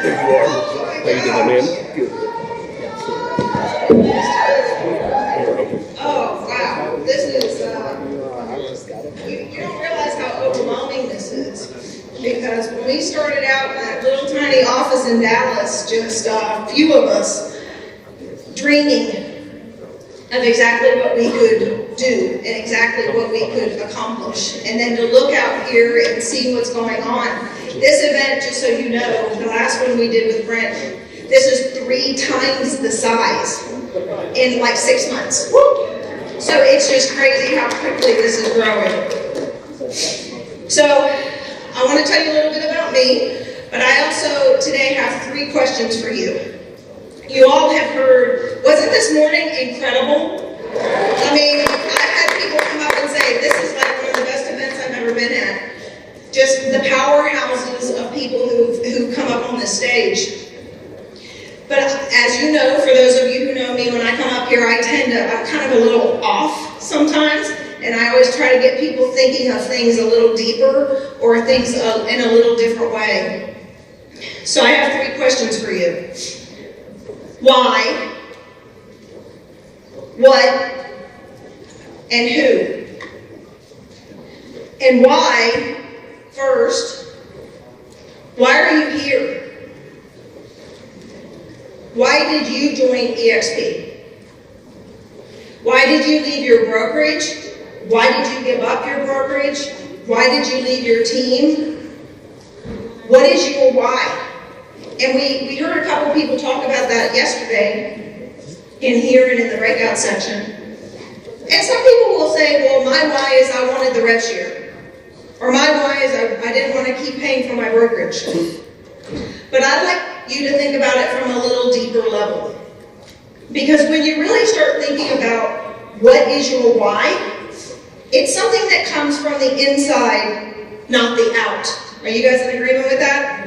There you are. How you doing, man? Good. Oh, wow. This is, you don't realize how overwhelming this is. Because when we started out in that little tiny office in Dallas, just a few of us dreaming of exactly what we could do and exactly what we could accomplish. And then to look out here and see what's going on. This event, just so you know, the last one we did with Brent, this is 3 times the size in like 6 months. So it's just crazy how quickly this is growing. So I want to tell you a little bit about me, but I also today have 3 questions for you. You all have heard, wasn't this morning incredible? I mean, I've had people come up and say, this is like one of the best events I've ever been at. Just the powerhouses of people who come up on this stage. But as you know, for those of you who know me, when I come up here, I'm kind of a little off sometimes. And I always try to get people thinking of things a little deeper or things in a little different way. So I have 3 questions for you. Why? What? And who? And why, first, why are you here? Why did you join EXP? Why did you leave your brokerage? Why did you give up your brokerage? Why did you leave your team? What is your why? And we heard a couple people talk about that yesterday in here and in the breakout section. And some people will say, well, my why is I wanted the rev share. Or my why is I didn't want to keep paying for my brokerage. But I'd like you to think about it from a little deeper level. Because when you really start thinking about what is your why, it's something that comes from the inside, not the out. Are you guys in agreement with that?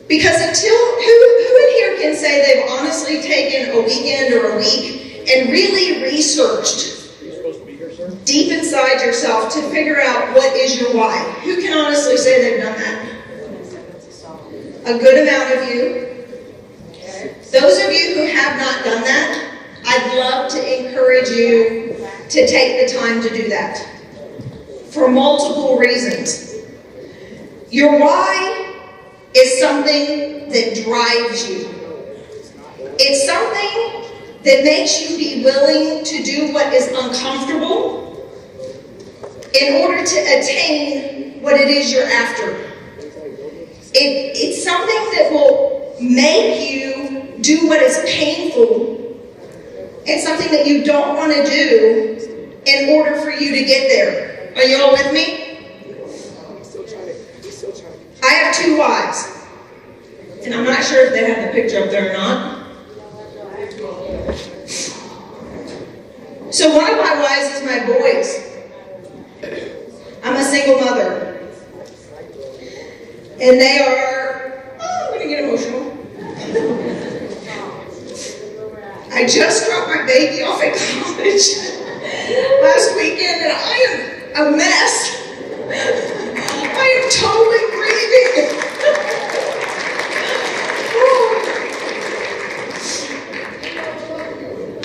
Because until, who in here can say they've honestly taken a weekend or a week and really researched deep inside yourself to figure out what is your why? Who can honestly say they've done that? A good amount of you. Those of you who have not done that, I'd love to encourage you to take the time to do that. For multiple reasons. Your why is something that drives you. It's something that makes you be willing to do what is uncomfortable in order to attain what it is you're after. It's something that will make you do what is painful and something that you don't want to do in order for you to get there. Are you all with me? I have 2 wives. And I'm not sure if they have the picture up there or not. So one of my wives is my boys. I'm a single mother. And they are, I'm going to get emotional. I just dropped my baby off at college last weekend, and I am a mess. I am totally grieving.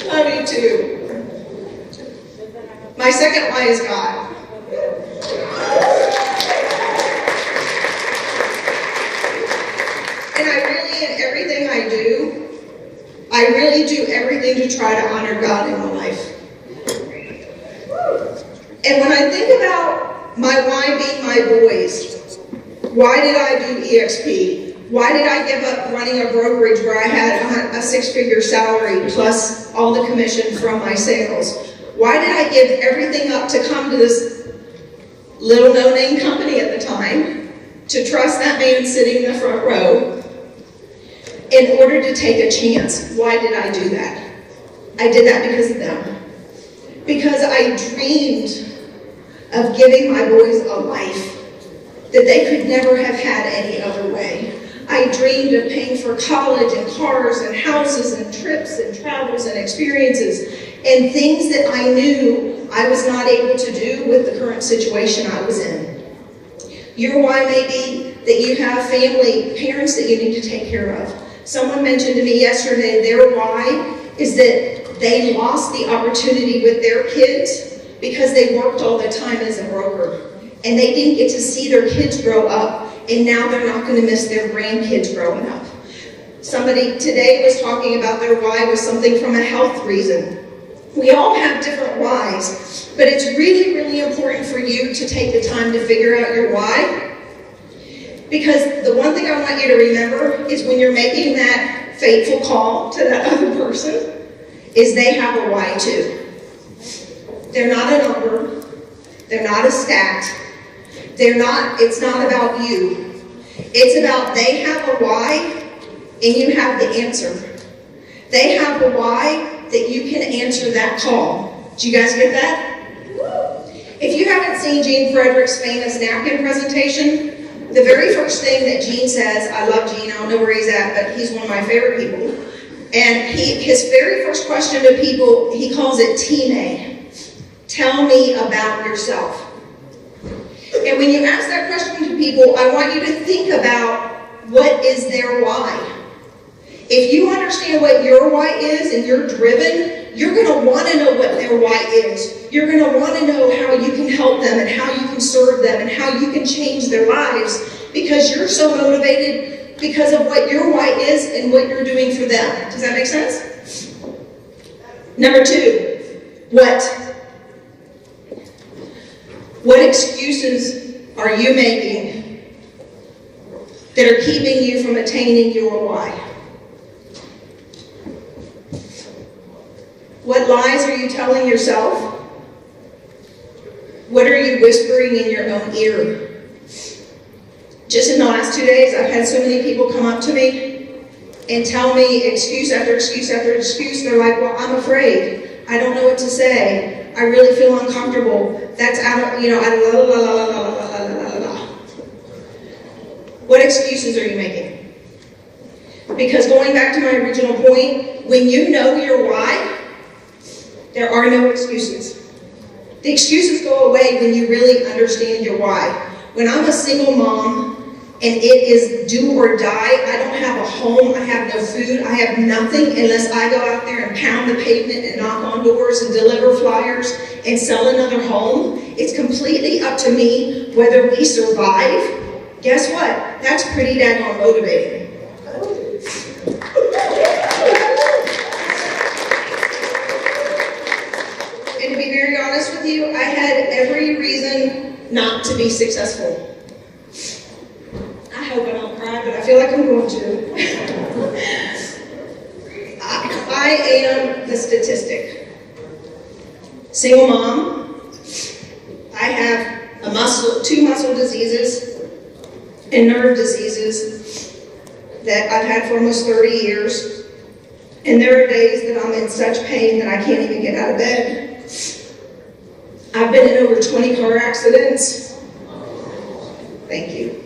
Love you too. My second why is God. And I really, in everything I do, I really do everything to try to honor God in my life. And when I think about my why being my boys, why did I do EXP? Why did I give up running a brokerage where I had a 6-figure salary plus all the commission from my sales? Why did I give everything up to come to this little no-name company at the time, to trust that man sitting in the front row, in order to take a chance? Why did I do that? I did that because of them. Because I dreamed of giving my boys a life that they could never have had any other way. I dreamed of paying for college and cars and houses and trips and travels and experiences and things that I knew I was not able to do with the current situation I was in. Your why may be, that you have family, parents that you need to take care of. Someone mentioned to me yesterday their why is that they lost the opportunity with their kids because they worked all the time as a broker. And they didn't get to see their kids grow up, and now they're not going to miss their grandkids growing up. Somebody today was talking about their why was something from a health reason. We all have different whys, but it's really, really important for you to take the time to figure out your why. Because the one thing I want you to remember is when you're making that fateful call to that other person, is they have a why too. They're not a number. They're not a stat. It's not about you. It's about they have a why and you have the answer. They have a why that you can answer that call. Do you guys get that? If you haven't seen Gene Frederick's famous napkin presentation, the very first thing that Gene says, I love Gene, I don't know where he's at, but he's one of my favorite people. And his very first question to people, he calls it Team A. Tell me about yourself. And when you ask that question to people, I want you to think about what is their why. If you understand what your why is and you're driven, you're going to want to know what their why is. You're going to want to know how you can help them and how you can serve them and how you can change their lives because you're so motivated because of what your why is and what you're doing for them. Does that make sense? Number 2, what? What excuses are you making that are keeping you from attaining your why? What lies are you telling yourself? What are you whispering in your own ear? Just in the last 2 days, I've had so many people come up to me and tell me excuse after excuse after excuse. They're like, well, I'm afraid. I don't know what to say. I really feel uncomfortable. That's out of, What excuses are you making? Because going back to my original point, when you know your why, there are no excuses. The excuses go away when you really understand your why. When I'm a single mom and it is do or die, I don't have a home, I have no food, I have nothing unless I go out there and pound the pavement and knock on doors and deliver flyers and sell another home. It's completely up to me whether we survive. Guess what? That's pretty daggone motivating. And to be very honest with you, I had every reason not to be successful. I hope I don't cry, but I feel like I'm going to. I am the statistic. Single mom. I have 2 muscle diseases and nerve diseases that I've had for almost 30 years. And there are days that I'm in such pain that I can't even get out of bed. I've been in over 20 car accidents. Thank you.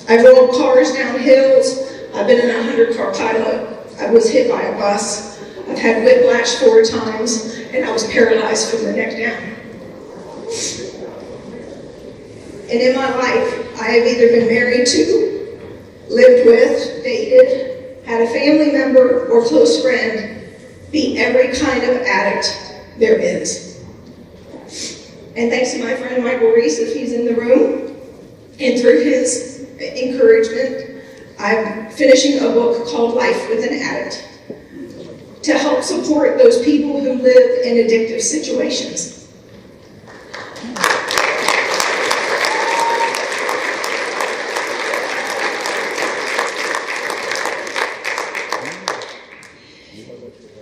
I've rolled cars down hills. I've been in a 100-car pilot. I was hit by a bus. I've had whiplash 4 times, and I was paralyzed from the neck down. And in my life, I have either been married to, lived with, dated, had a family member or close friend be every kind of addict there is. And thanks to my friend Michael Reese, if he's in the room, and through his encouragement, I'm finishing a book called Life with an Addict to help support those people who live in addictive situations.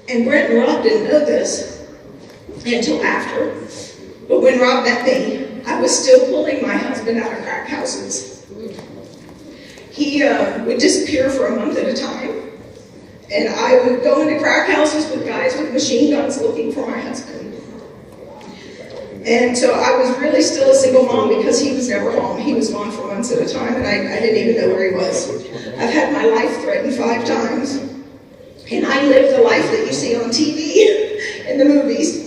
And Brent and Rob didn't know this until after. But when Rob met me, I was still pulling my husband out of crack houses. He would disappear for a month at a time. And I would go into crack houses with guys with machine guns looking for my husband. And so I was really still a single mom because he was never home. He was gone for months at a time, and I didn't even know where he was. I've had my life threatened 5 times. And I lived the life that you see on TV in the movies.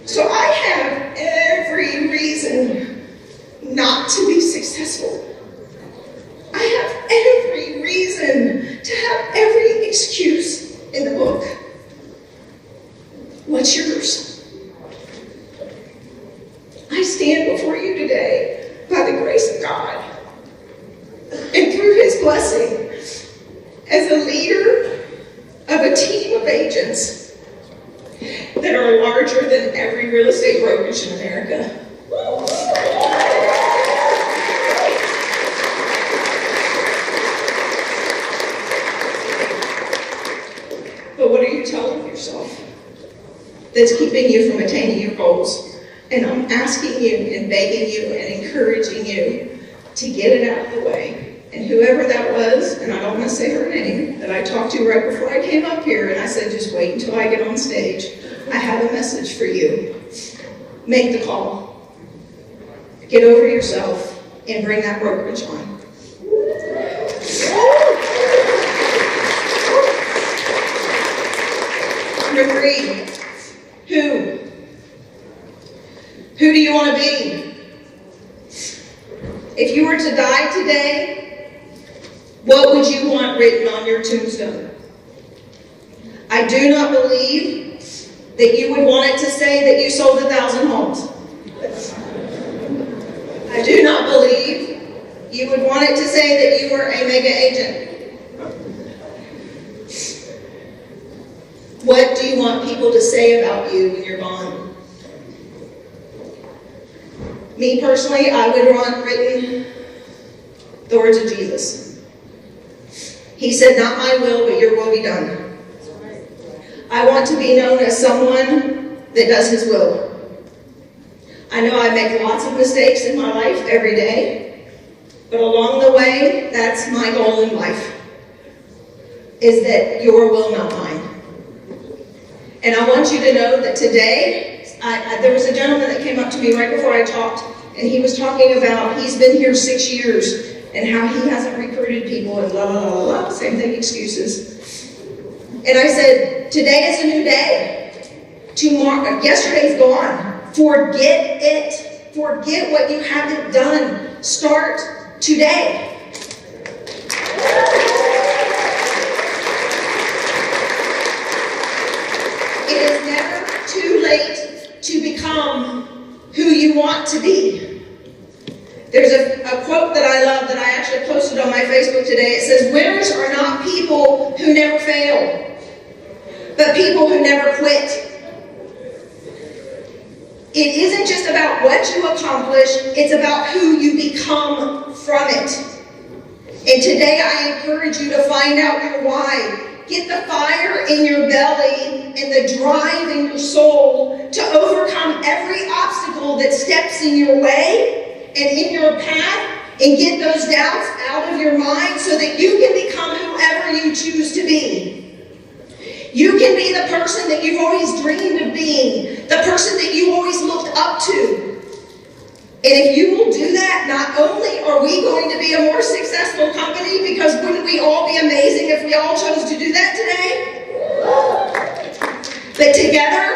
So I have every reason not to be successful. blessing as a leader of a team of agents that are larger than every real estate brokerage in America. But what are you telling yourself that's keeping you from attaining your goals? And I'm asking you and begging you and encouraging you to get it out of the way. And whoever that was, and I don't want to say her name, that I talked to right before I came up here, and I said, just wait until I get on stage. I have a message for you. Make the call. Get over yourself and bring that brokerage on. Number 3, who? Who do you want to be? If you were to die today, what would you want written on your tombstone? I do not believe that you would want it to say that you sold 1,000 homes. I do not believe you would want it to say that you were a mega agent. What do you want people to say about you when you're gone? Me personally, I would want written the words of Jesus. He said, not my will, but your will be done. I want to be known as someone that does his will. I know I make lots of mistakes in my life every day, but along the way, that's my goal in life, is that your will, not mine. And I want you to know that today, there was a gentleman that came up to me right before I talked, and he was talking about he's been here 6 years and how he hasn't recruited people and blah, blah, blah, blah, same thing, excuses. And I said, today is a new day. Tomorrow, yesterday's gone. Forget it. Forget what you haven't done. Start today. It is never too late to become who you want to be. There's a quote that I love that I actually posted on my Facebook today. It says, winners are not people who never fail, but people who never quit. It isn't just about what you accomplish, it's about who you become from it. And today I encourage you to find out your why. Get the fire in your belly and the drive in your soul to overcome every obstacle that steps in your way and in your path, and get those doubts out of your mind so that you can become whoever you choose to be. You can be the person that you've always dreamed of being, the person that you always looked up to. And if you will do that, not only are we going to be a more successful company, because wouldn't we all be amazing if we all chose to do that today? But together,